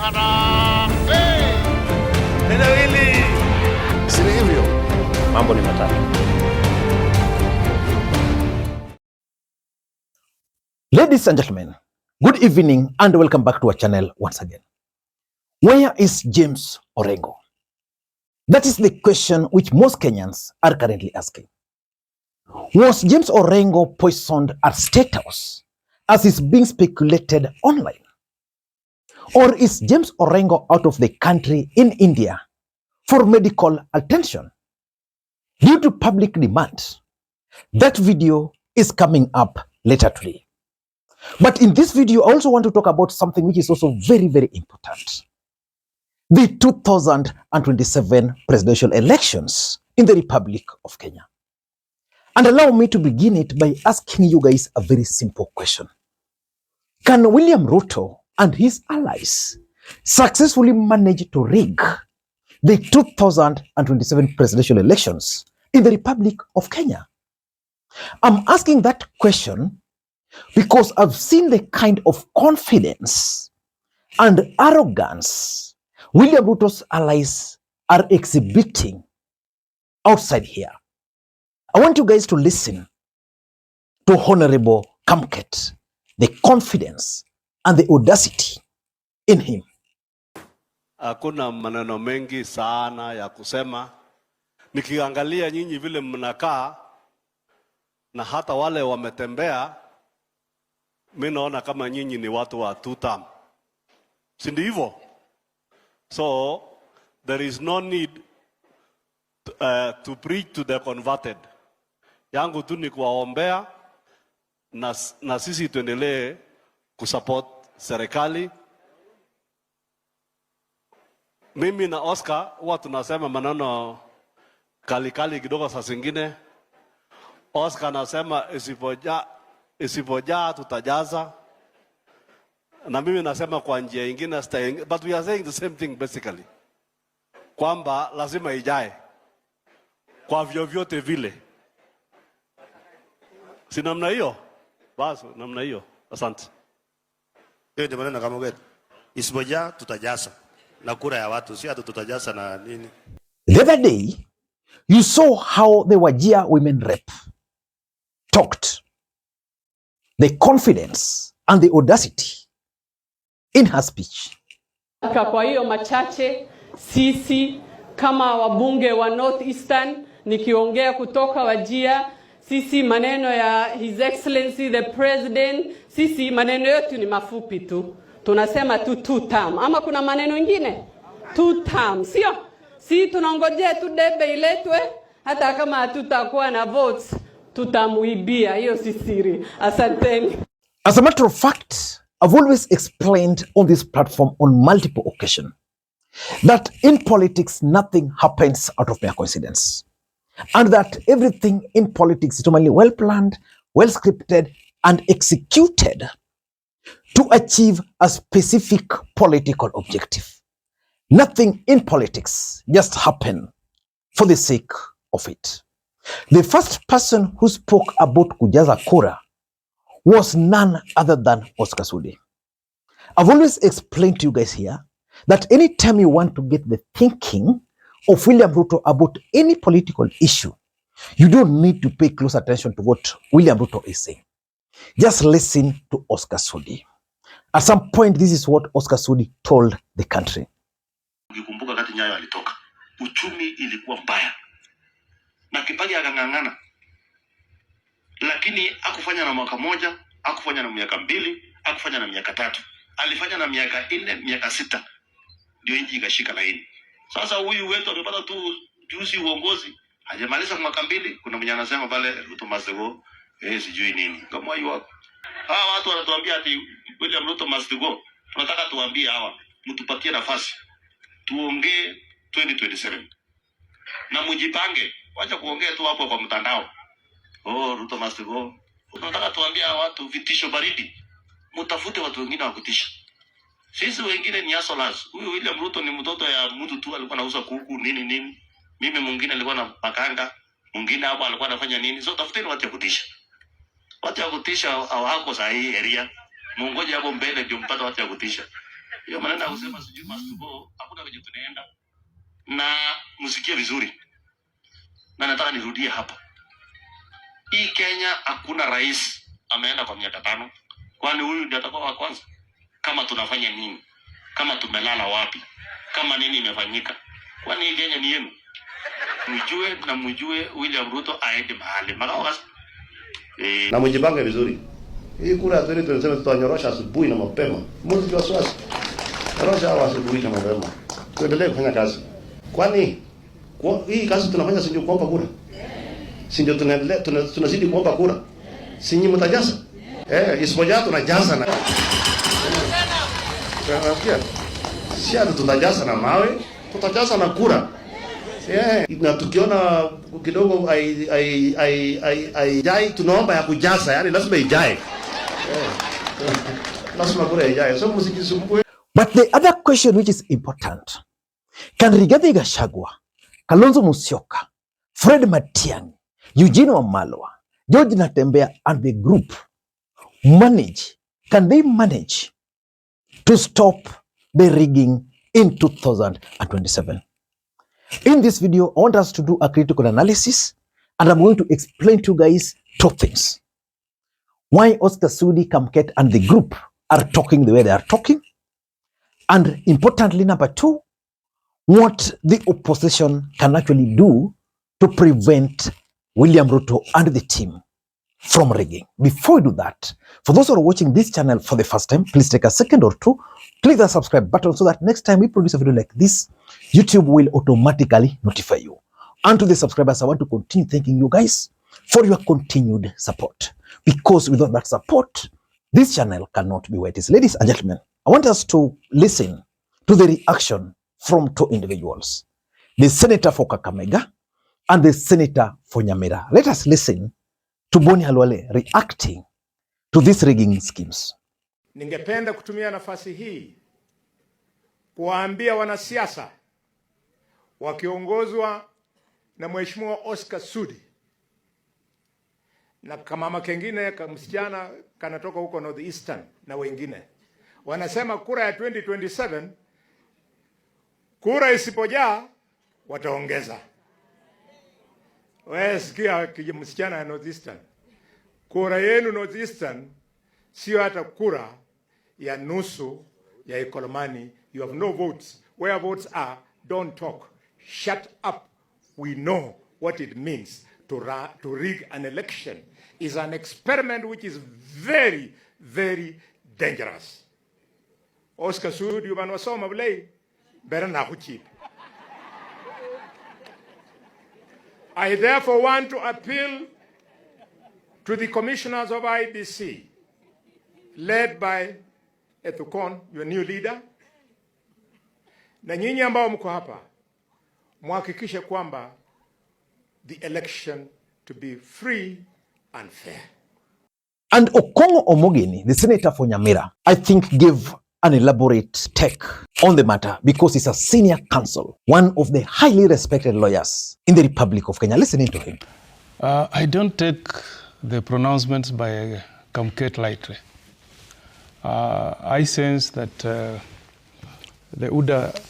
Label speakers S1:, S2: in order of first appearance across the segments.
S1: Harambee! Neno hili si hivyo. Mambo ni matatu.
S2: Ladies and gentlemen, good evening and welcome back to our channel once again. Where is James Orengo? That is the question which most Kenyans are currently asking. Was James Orengo poisoned at State House as is being speculated online? Or is James Orengo out of the country in India for medical attention? Due to public demand, that video is coming up later today. But in this video, I also want to talk about something which is also very, very important. The 2027 presidential elections in the Republic of Kenya. And allow me to begin it by asking you guys a very simple question. Can William Ruto and his allies successfully manage to rig the 2027 presidential elections in the Republic of Kenya? I'm asking that question because I've seen the kind of confidence and arrogance William Ruto's allies are exhibiting outside here. I want you guys to listen to Honorable Kamket, the confidence and the audacity in him.
S3: Hakuna maneno mengi sana ya kusema. Nikiangalia nyinyi vile mnakaa na hata wale wametembea, mimi naona kama nyinyi ni watu wa two term. Si ndivyo? So there is no need to preach to the converted. Yangu tu ni kuwaombea na sisi tuendelee kusupport serikali. Mimi na Oscar huwa tunasema maneno kali kidogo saa zingine. Oscar anasema isipojaa tutajaza. Na mimi nasema kwa njia nyingine staying, but we are saying the same thing basically. Kwamba lazima ijae kwa vyovyote vile. Si namna hiyo? Basi namna hiyo. Asante.
S1: Hiyo ndio maneno kama gani? Isipojaa tutajaza. Na kura ya watu si hata tutajaza na nini.
S2: The other day, you saw how the Wajir women rep talked. The confidence and the audacity in her speech.
S4: Kwa hiyo machache, sisi kama wabunge wa North Eastern, nikiongea kutoka Wajir, sisi maneno ya His Excellency the President, sisi maneno yetu ni mafupi tu. Tunasema tu two term. Ama kuna maneno mengine? Two term. Sio? Si tunangojea tu debe iletwe, hata kama hatutakuwa na votes, tutamuibia. Hiyo si siri. Asanteni.
S2: As a matter of fact, I've always explained on this platform on multiple occasions that in politics nothing happens out of mere coincidence. And that everything in politics is normally well planned, well scripted, and executed to achieve a specific political objective. Nothing in politics just happen for the sake of it. The first person who spoke about kujaza kura was none other than Oscar Sudi. I've always explained to you guys here that anytime you want to get the thinking of William Ruto about any political issue, you don't need to pay close attention to what William Ruto is saying. Just listen to Oscar Sudi. At some point, this is what Oscar Sudi told the country.
S5: Ukikumbuka kati Nyayo alitoka, uchumi ilikuwa mbaya. Na Kibaki akang'ang'ana. Lakini hakufanya na mwaka moja, hakufanya na miaka mbili, hakufanya na miaka tatu. Alifanya na miaka 4, miaka 6. Ndio nchi ikashika laini. Sasa huyu wetu amepata tu juzi uongozi, hajamaliza mwaka 2, kuna mwenye anasema pale Ruto must go, sijui nini. Kama hiyo hapo. Hawa watu wanatuambia ati William Ruto must go. Tunataka tuambie hawa, mtupatie nafasi. Tuongee 2027. Na mjipange, wacha kuongea tu hapo kwa mtandao. Ruto must go. Tunataka tuambie hawa watu vitisho baridi. Mtafute watu wengine wa kutisha. Sisi wengine ni asolas. Huyu William Ruto ni mtoto ya mtu tu, alikuwa anauza kuku nini. Mimi mwingine alikuwa na pakanga, mwingine hapo alikuwa anafanya nini. So tafuteni watu ya kutisha. Watu ya kutisha hawako sahihi area. Mungoje hapo mbele ndio mpata watu ya kutisha. Hiyo maneno ya kusema sijui must go, hakuna kwenye tunaenda. Na msikie vizuri. Na nataka nirudie hapa. Hii Kenya hakuna rais ameenda kwa miaka 5. Kwani huyu ndiye atakuwa wa kwanza? Kama tunafanya nini? Kama tumelala wapi? Kama nini imefanyika? Kwani hii Kenya ni yenu? Mjue William Ruto aende mahali. Makawa
S1: na mjipange vizuri. Hii kura ya 2027 tutanyorosha asubuhi na mapema. Mmoja wasiwasi. Nyorosha asubuhi na mapema. Tuendelee kufanya kazi. Kwani hii kazi tunafanya si ndio kuomba kura? Si ndio tunaendelea tunazidi kuomba kura? Si nyinyi mtajaza? Isipoja tunajaza na si hata tutajaza na mawe, tutajaza na kura. Na tukiona kidogo jai tunaomba ya kujaza, yani lazima ijae. Lazima kura ijae. So msijisumbue.
S2: But the other question which is important, can Rigathi Gachagua, Kalonzo Musyoka, Fred Matiang'i, Eugene Wamalwa, George Natembeya and the group can they manage to stop the rigging in 2027? In this video, I want us to do a critical analysis, and I'm going to explain to you guys 2 things. Why Oscar Sudi, Kamket and the group are talking the way they are talking, and importantly, number 2, what the opposition can actually do to prevent William Ruto and the team from rigging. Before we do that, for those who are watching this channel for the first time, please take a second or 2, click the subscribe button so that next time we produce a video like this, YouTube will automatically notify you. And to the subscribers, I want to continue thanking you guys for your continued support. Because without that support, this channel cannot be where it is. Ladies and gentlemen, I want us to listen to the reaction from 2 individuals, the senator for Kakamega and the senator for Nyamira. Let us listen to Boni Halwale reacting to these rigging schemes.
S6: Ningependa kutumia nafasi hii kuwaambia wanasiasa wakiongozwa na Mheshimiwa Oscar Sudi na kamama kengine msichana kanatoka huko North Eastern na wengine wanasema kura ya 2027 kura isipojaa wataongeza. Wewe sikia msichana ya North Eastern, kura yenu North Eastern sio hata kura ya nusu ya Ikolomani. You have no votes. Where votes are, don't talk. Shut up. We know what it means to rig an election. Is an experiment which is very, very dangerous. Oscar Sudi ubanwasoma bulei bera na kuchip. I therefore want to appeal to the commissioners of IEBC, led by Ethukon, your new leader, na nyinyi ambao mko hapa, muhakikishe kwamba the election to be free and fair.
S2: And Okongo Omogeni, the senator for Nyamira, I think gave an elaborate take on the matter because he's a senior counsel, one of the highly respected lawyers in the Republic of Kenya. Listening to him.
S7: I don't take the pronouncements by Kamket lightly. I sense that the UDA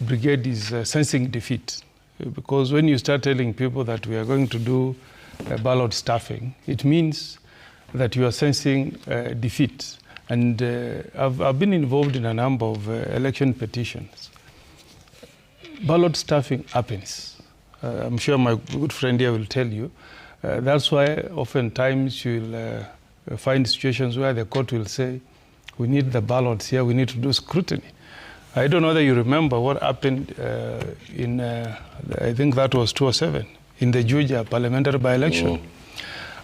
S7: brigade is sensing defeat, because when you start telling people that we are going to do ballot stuffing, it means that you are sensing defeat. And I've been involved in a number of election petitions. Ballot stuffing happens. I'm sure my good friend here will tell you. That's why oftentimes you'll find situations where the court will say, we need the ballots here, we need to do scrutiny. I don't know whether you remember what happened in, I think that was 2007, in the Georgia parliamentary by-election,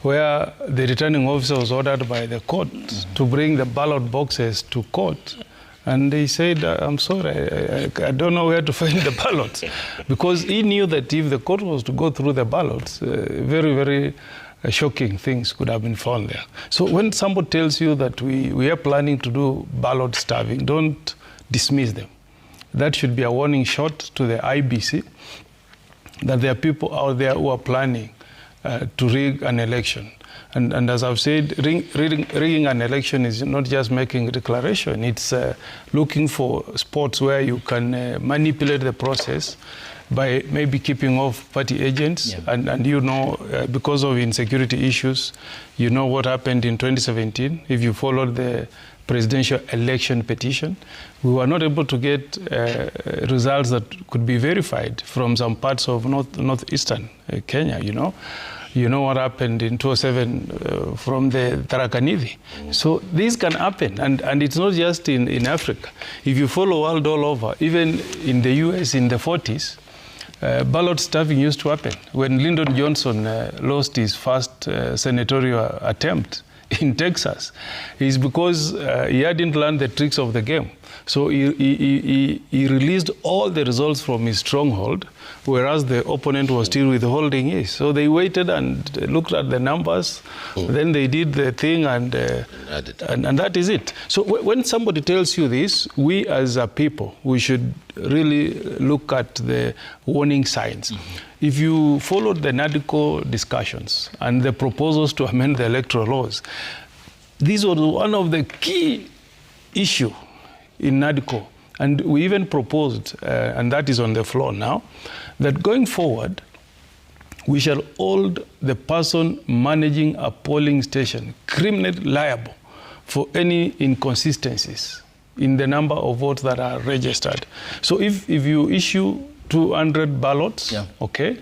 S7: where the returning officer was ordered by the court to bring the ballot boxes to court. And they said, I'm sorry, I don't know where to find the ballots. Because he knew that if the court was to go through the ballots, very, very shocking things could have been found there. So when somebody tells you that we are planning to do ballot stuffing, don't dismiss them. That should be a warning shot to the IEBC that there are people out there who are planning to rig an election. And as I've said, rigging an election is not just making a declaration. It's looking for spots where you can manipulate the process by maybe keeping off party agents. Yeah. And you know, because of insecurity issues, you know what happened in 2017. If you followed the presidential election petition, we were not able to get results that could be verified from some parts of northeastern Kenya, you know. You know what happened in 2007 from the Tharaka Nithi. So these can happen, and it's not just in Africa. If you follow world all over, even in the US in the 40s, ballot stuffing used to happen. When Lyndon Johnson lost his first senatorial attempt in Texas, is because he hadn't learned the tricks of the game. So he released all the results from his stronghold, whereas the opponent was still withholding his. So they waited and looked at the numbers, then they did the thing, and that is it. So when somebody tells you this, we as a people, we should really look at the warning signs. If you followed the NADCO discussions and the proposals to amend the electoral laws, this was one of the key issues in NADCO. And we even proposed, and that is on the floor now, that going forward, we shall hold the person managing a polling station criminally liable for any inconsistencies in the number of votes that are registered. So if you issue 200 ballots, okay,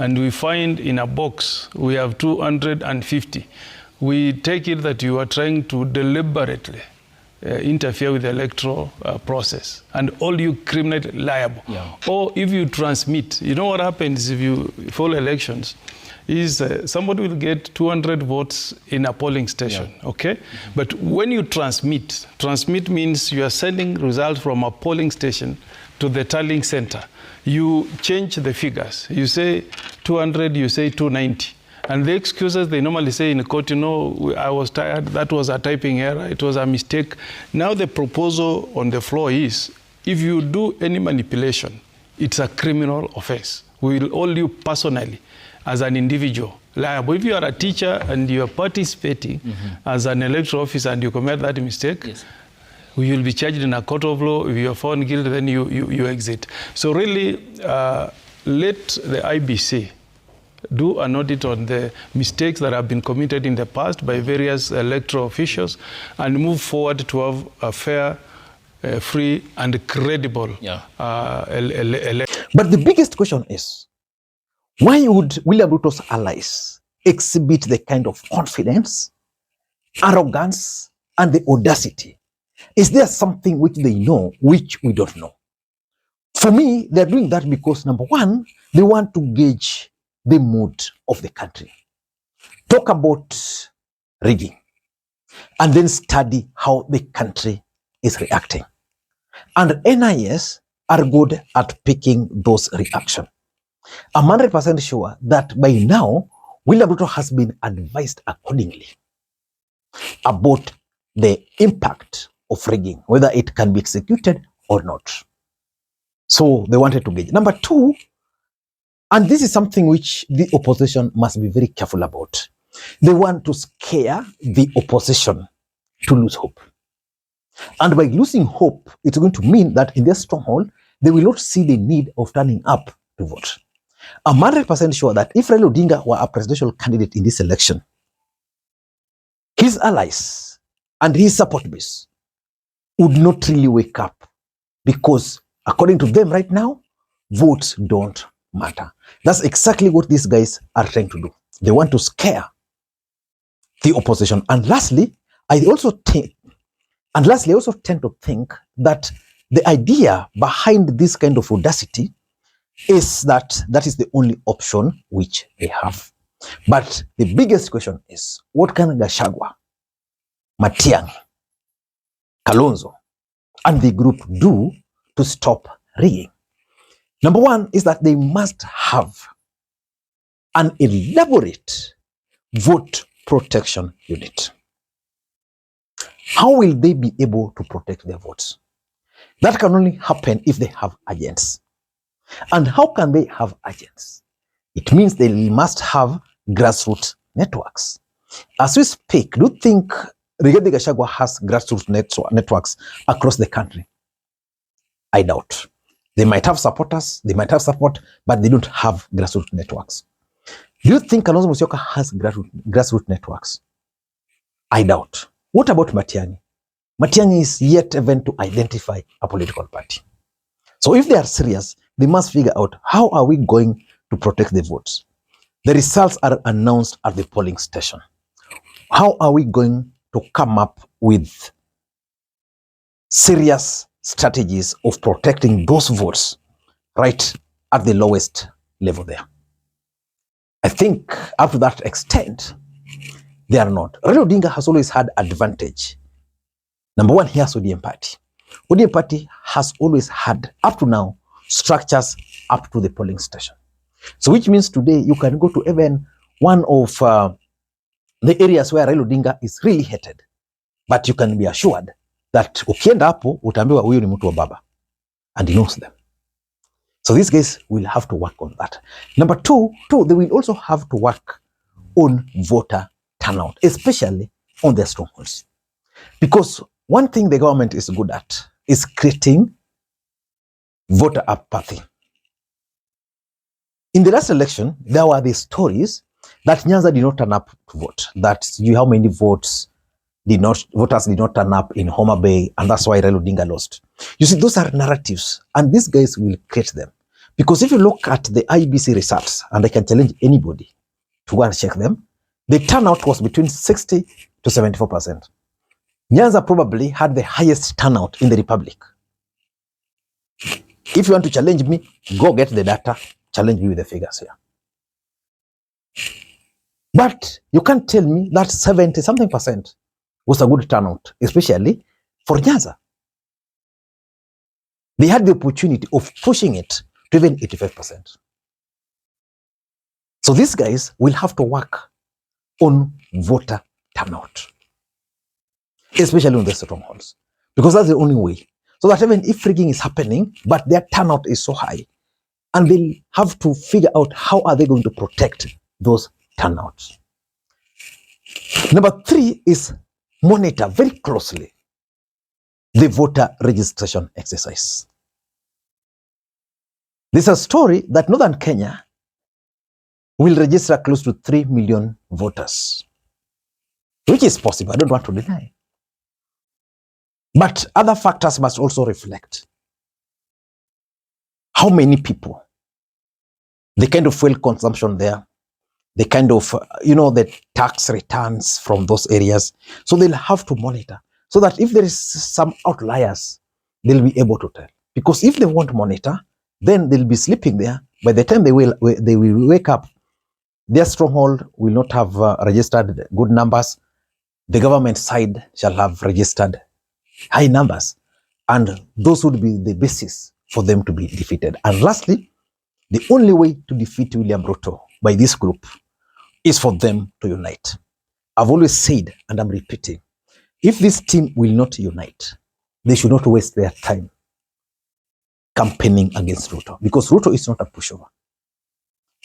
S7: and we find in a box we have 250, we take it that you are trying to deliberately interfere with the electoral process and hold you criminally liable. Or if you transmit, you know what happens if you follow elections, is somebody will get 200 votes in a polling station, okay? But when you transmit means you are sending results from a polling station to the tallying center. You change the figures. You say 200, you say 290. And the excuses they normally say in court, you know, I was tired, that was a typing error, it was a mistake. Now the proposal on the floor is, if you do any manipulation, it's a criminal offense. We will hold you personally as an individual liable. If you are a teacher and you are participating as an electoral officer and you commit that mistake, we will be charged in a court of law. If you are found guilty, then you exit. So really, let the IEBC do an audit on the mistakes that have been committed in the past by various electoral officials and move forward to have a fair, free and credible election.
S2: But the biggest question is, why would William Ruto's allies exhibit the kind of confidence, arrogance, and the audacity? Is there something which they know, which we don't know? For me, they're doing that because, number one, they want to gauge the mood of the country. Talk about rigging, and then study how the country is reacting. And NIS are good at picking those reactions. I'm 100% sure that by now, William Ruto has been advised accordingly about the impact of rigging, whether it can be executed or not. So they wanted to gauge. Number two, and this is something which the opposition must be very careful about. They want to scare the opposition to lose hope. And by losing hope, it's going to mean that in their stronghold, they will not see the need of turning up to vote. I'm 100% sure that if Raila Odinga were a presidential candidate in this election, his allies and his support base would not really wake up, because according to them right now, votes don't matter. That's exactly what these guys are trying to do. They want to scare the opposition. And lastly, I also tend to think that the idea behind this kind of audacity is that that is the only option which they have. But the biggest question is, what can Gachagua, Matiang'i, Kalonzo, and the group do to stop rigging? Number one is that they must have an elaborate vote protection unit. How will they be able to protect their votes? That can only happen if they have agents. And how can they have agents? It means they must have grassroots networks. As we speak, do you think Rigathi Gachagua has grassroots networks across the country? I doubt. They might have supporters, they might have support, but they don't have grassroots networks. Do you think Kalonzo Musyoka has grassroots networks? I doubt. What about Matiang'i? Matiang'i is yet even to identify a political party. So if they are serious, they must figure out how are we going to protect the votes. The results are announced at the polling station. How are we going to come up with serious strategies of protecting those votes right at the lowest level there? I think up to that extent, they are not. Raila Odinga has always had advantage. Number one, he has ODM party. ODM party has always had, up to now, structures up to the polling station. So which means today you can go to even one of the areas where Raila Odinga is really hated. But you can be assured that ukienda hapo utaambiwa huyu ni mtu wa baba. And he knows them. So these guys will have to work on that. Number two, they will also have to work on voter turnout, especially on their strongholds. Because one thing the government is good at is creating voter apathy. In the last election, there were these stories that Nyanza did not turn up to vote. That how many voters did not turn up in Homa Bay, and that's why Raila Odinga lost. You see, those are narratives, and these guys will create them. Because if you look at the IEBC results, and I can challenge anybody to go and check them, the turnout was between 60 to 74%. Nyanza probably had the highest turnout in the Republic. If you want to challenge me, go get the data, challenge me with the figures here. But you can't tell me that 70-something% was a good turnout, especially for Nyanza. They had the opportunity of pushing it to even 85%. So these guys will have to work on voter turnout, especially on the strongholds, because that's the only way. So that even if rigging is happening, but their turnout is so high, and they'll have to figure out how are they going to protect those turnouts. Number three is monitor very closely the voter registration exercise. There's a story that Northern Kenya will register close to 3 million voters, which is possible, I don't want to deny. But other factors must also reflect how many people, the kind of fuel consumption there, the kind of, the tax returns from those areas. So they'll have to monitor so that if there is some outliers, they'll be able to tell. Because if they won't monitor, then they'll be sleeping there. By the time they will wake up, their stronghold will not have registered good numbers. The government side shall have registered high numbers. And those would be the basis for them to be defeated. And lastly, the only way to defeat William Ruto by this group is for them to unite. I've always said, and I'm repeating, if this team will not unite, they should not waste their time campaigning against Ruto, because Ruto is not a pushover.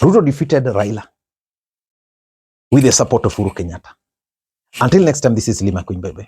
S2: Ruto defeated Raila with the support of Uhuru Kenyatta. Until next time, this is Makwiny. Bye-bye.